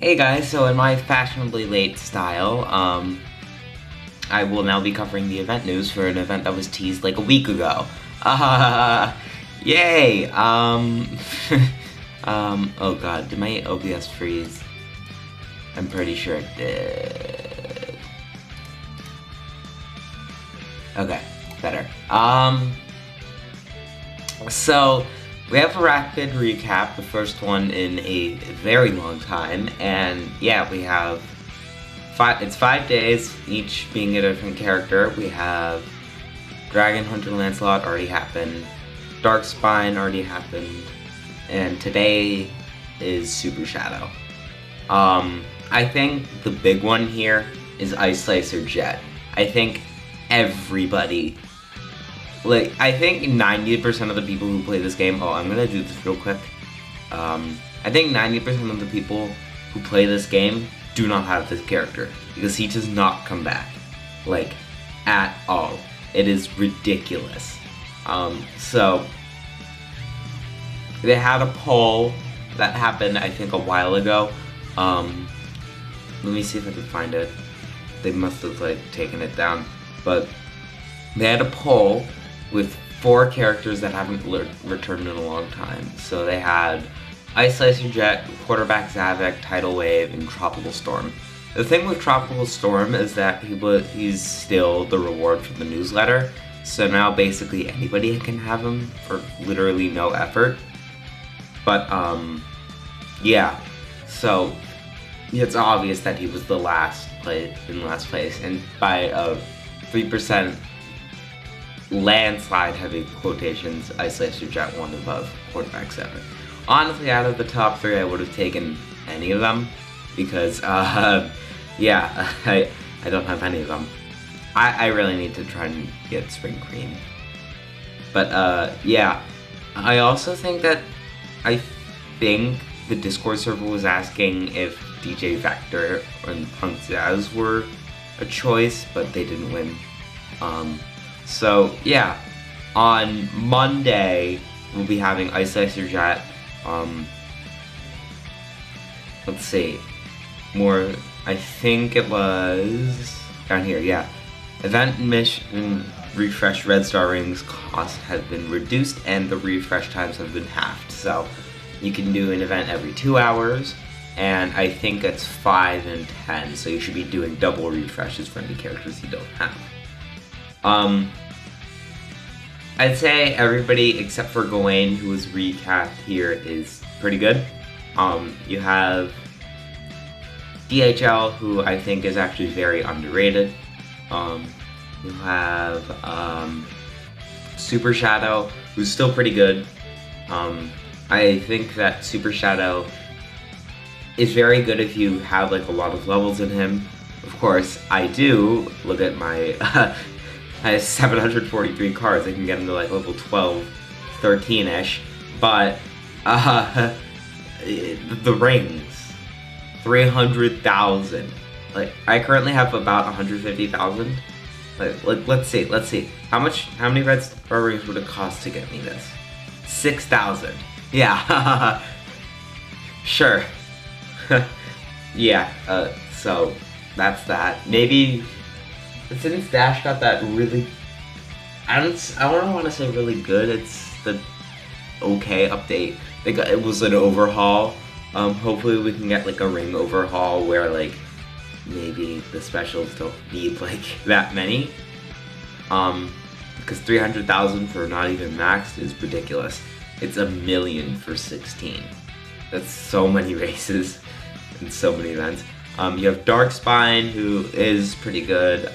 Hey guys, so in my fashionably late style, I will now be covering the event news for an event that was teased like a week ago. Yay! Oh god, did my OBS freeze? I'm pretty sure it did. Okay, better. So, we have a rapid recap, the first one in a very long time, and yeah, we have it's 5 days, each being a different character. We have Dragon Hunter Lancelot already happened, Darkspine already happened, and today is Super Shadow. I think the big one here is Ice Slicer Jet. I think everybody, I think 90% of the people who play this game, I'm gonna do this real quick. I think 90% of the people who play this game do not have this character, because he does not come back, at all. It is ridiculous. So, they had a poll that happened, I think, a while ago. Let me see if I can find it. They must have, taken it down. But they had a poll with 4 characters that haven't returned in a long time. So they had Ice Slicer Jet, Quarterback Zavek, Tidal Wave, and Tropical Storm. The thing with Tropical Storm is that he's still the reward for the newsletter. So now basically anybody can have him for literally no effort. But, yeah. So, it's obvious that he was the last place, and by a 3% landslide, heavy quotations, Ice Slicer Jet won above Quarterback 7. Honestly, out of the top 3, I would have taken any of them, because, yeah, I don't have any of them. I really need to try and get Spring Cream. But, yeah, I also think that, the Discord server was asking if DJ Vector and Punk Zaz were a choice, but they didn't win. So, yeah, on Monday, we'll be having Ice Slicer Jet. Let's see, I think it was down here, yeah. Event mission refresh red star rings cost has been reduced, and the refresh times have been halved. So, you can do an event every 2 hours, and I think it's 5 and 10, so you should be doing double refreshes for any characters you don't have. I'd say everybody except for Gawain, who was recapped here, is pretty good. You have DHL, who I think is actually very underrated. You have Super Shadow, who's still pretty good. I think that Super Shadow is very good if you have a lot of levels in him. Of course, I do. Look at my I have 743 cards. I can get him to level 12, 13-ish. But the rings, 300,000. I currently have about 150,000. Let's see. How many red star rings would it cost to get me this? 6,000. Yeah. Sure. Yeah. So that's that. Maybe since Dash got that really, I don't want to say really good. It's the okay update. It was an overhaul. Hopefully we can get a ring overhaul where maybe the specials don't need that many. Because 300,000 for not even maxed is ridiculous. It's 1 million for 16. That's so many races and so many events. You have Darkspine, who is pretty good.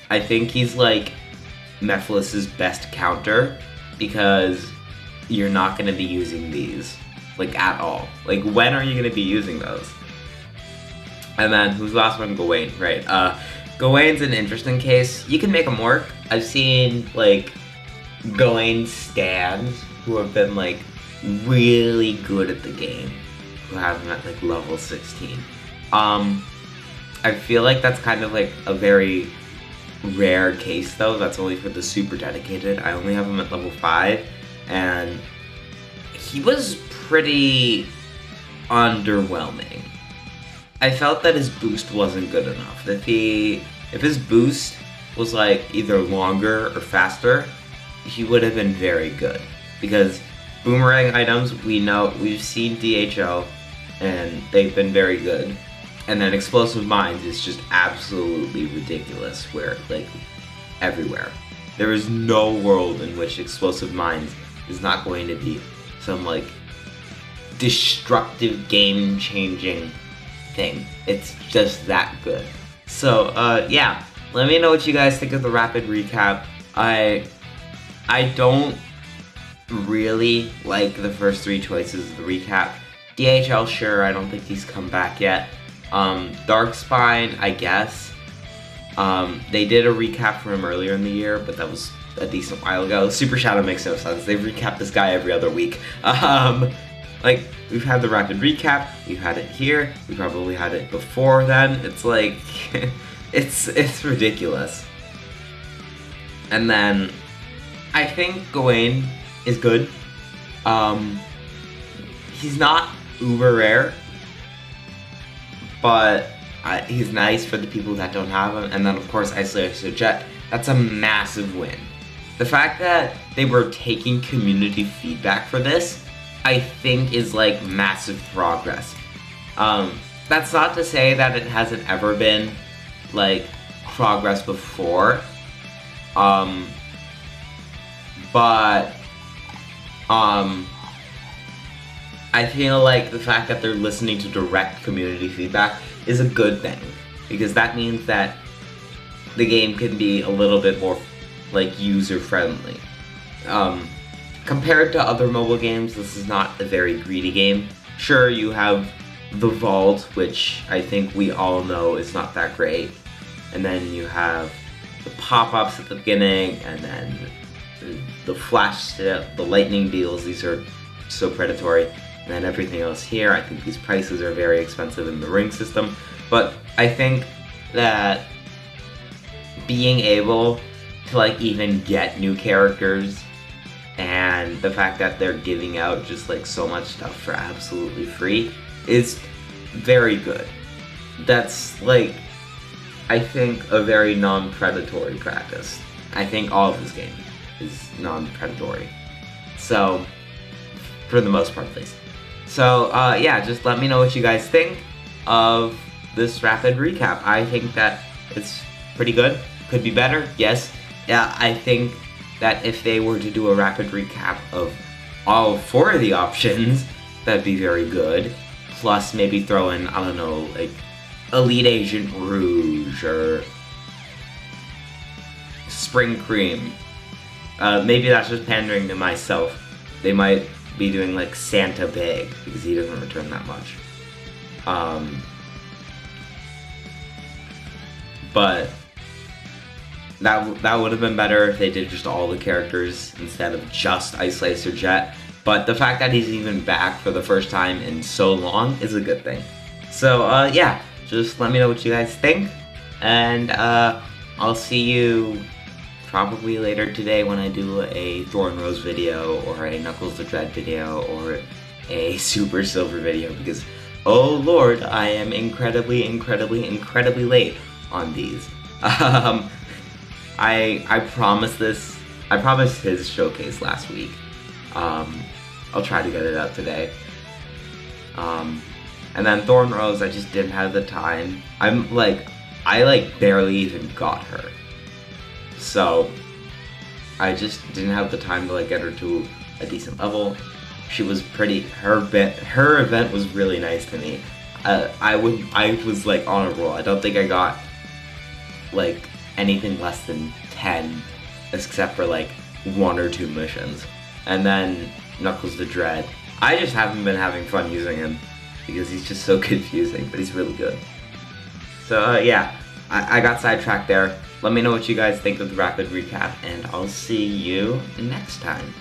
I think he's Mephilis's best counter, because you're not going to be using these, at all. When are you going to be using those? And then, who's the last one? Gawain, right. Gawain's an interesting case. You can make him work. I've seen, Gawain stands who have been, really good at the game, who have him at, level 16. I feel that's kind of, a very rare case, though. That's only for the super dedicated. I only have him at level 5, and he was pretty underwhelming. I felt that his boost wasn't good enough. If his boost was like either longer or faster, he would have been very good. Because boomerang items, we've seen DHO, and they've been very good. And then explosive mines is just absolutely ridiculous, where like everywhere. There is no world in which explosive mines is not going to be some like destructive, game-changing thing. It's just that good. So yeah, let me know what you guys think of the rapid recap. I don't really like the first three choices of the recap. DHL, sure, I don't think he's come back yet. Darkspine, I guess. They did a recap for him earlier in the year, but that was a decent while ago. Super Shadow makes no sense. They've recapped this guy every other week. Like, we've had the rapid recap, we've had it here, we probably had it before then. It's like, it's ridiculous. And then, I think Gawain is good. He's not uber rare, but he's nice for the people that don't have him. And then, of course, Isolator Jet, that's a massive win. The fact that they were taking community feedback for this, I think, is like massive progress. That's not to say that it hasn't ever been like progress before, but I feel like the fact that they're listening to direct community feedback is a good thing, because that means that the game can be a little bit more like user friendly. Compared to other mobile games, this is not a very greedy game. Sure, you have the Vault, which I think we all know is not that great, and then you have the pop-ups at the beginning, and then the flash, the lightning deals. These are so predatory, and then everything else here. I think these prices are very expensive in the ring system, but I think that being able to like even get new characters, and the fact that they're giving out just like so much stuff for absolutely free is very good. That's like, I think, a very non-predatory practice. I think all of this game is non-predatory. So, for the most part at least. So yeah, just let me know what you guys think of this rapid recap. I think that it's pretty good. Could be better, yes. Yeah, I think that if they were to do a rapid recap of all four of the options, that'd be very good. Plus maybe throw in, I don't know, like Elite Agent Rouge or Spring Cream. Maybe that's just pandering to myself. They might be doing like Santa Big, because he doesn't return that much. But that would have been better if they did just all the characters instead of just Ice Lacer Jet. But the fact that he's even back for the first time in so long is a good thing. So yeah, just let me know what you guys think, and I'll see you probably later today when I do a Thorn Rose video, or a Knuckles the Dread video, or a Super Silver video, because oh lord, I am incredibly late on these. I promised this. I promised his showcase last week. I'll try to get it out today. And then Thorn Rose, I just didn't have the time. I barely even got her. So I just didn't have the time to like get her to a decent level. She was pretty. Her event was really nice to me. I was like on a roll. I don't think I got like anything less than 10, except for like 1 or 2 missions. And then Knuckles the Dread, I just haven't been having fun using him because he's just so confusing, but he's really good. So yeah, I got sidetracked there. Let me know what you guys think of the rapid recap, and I'll see you next time.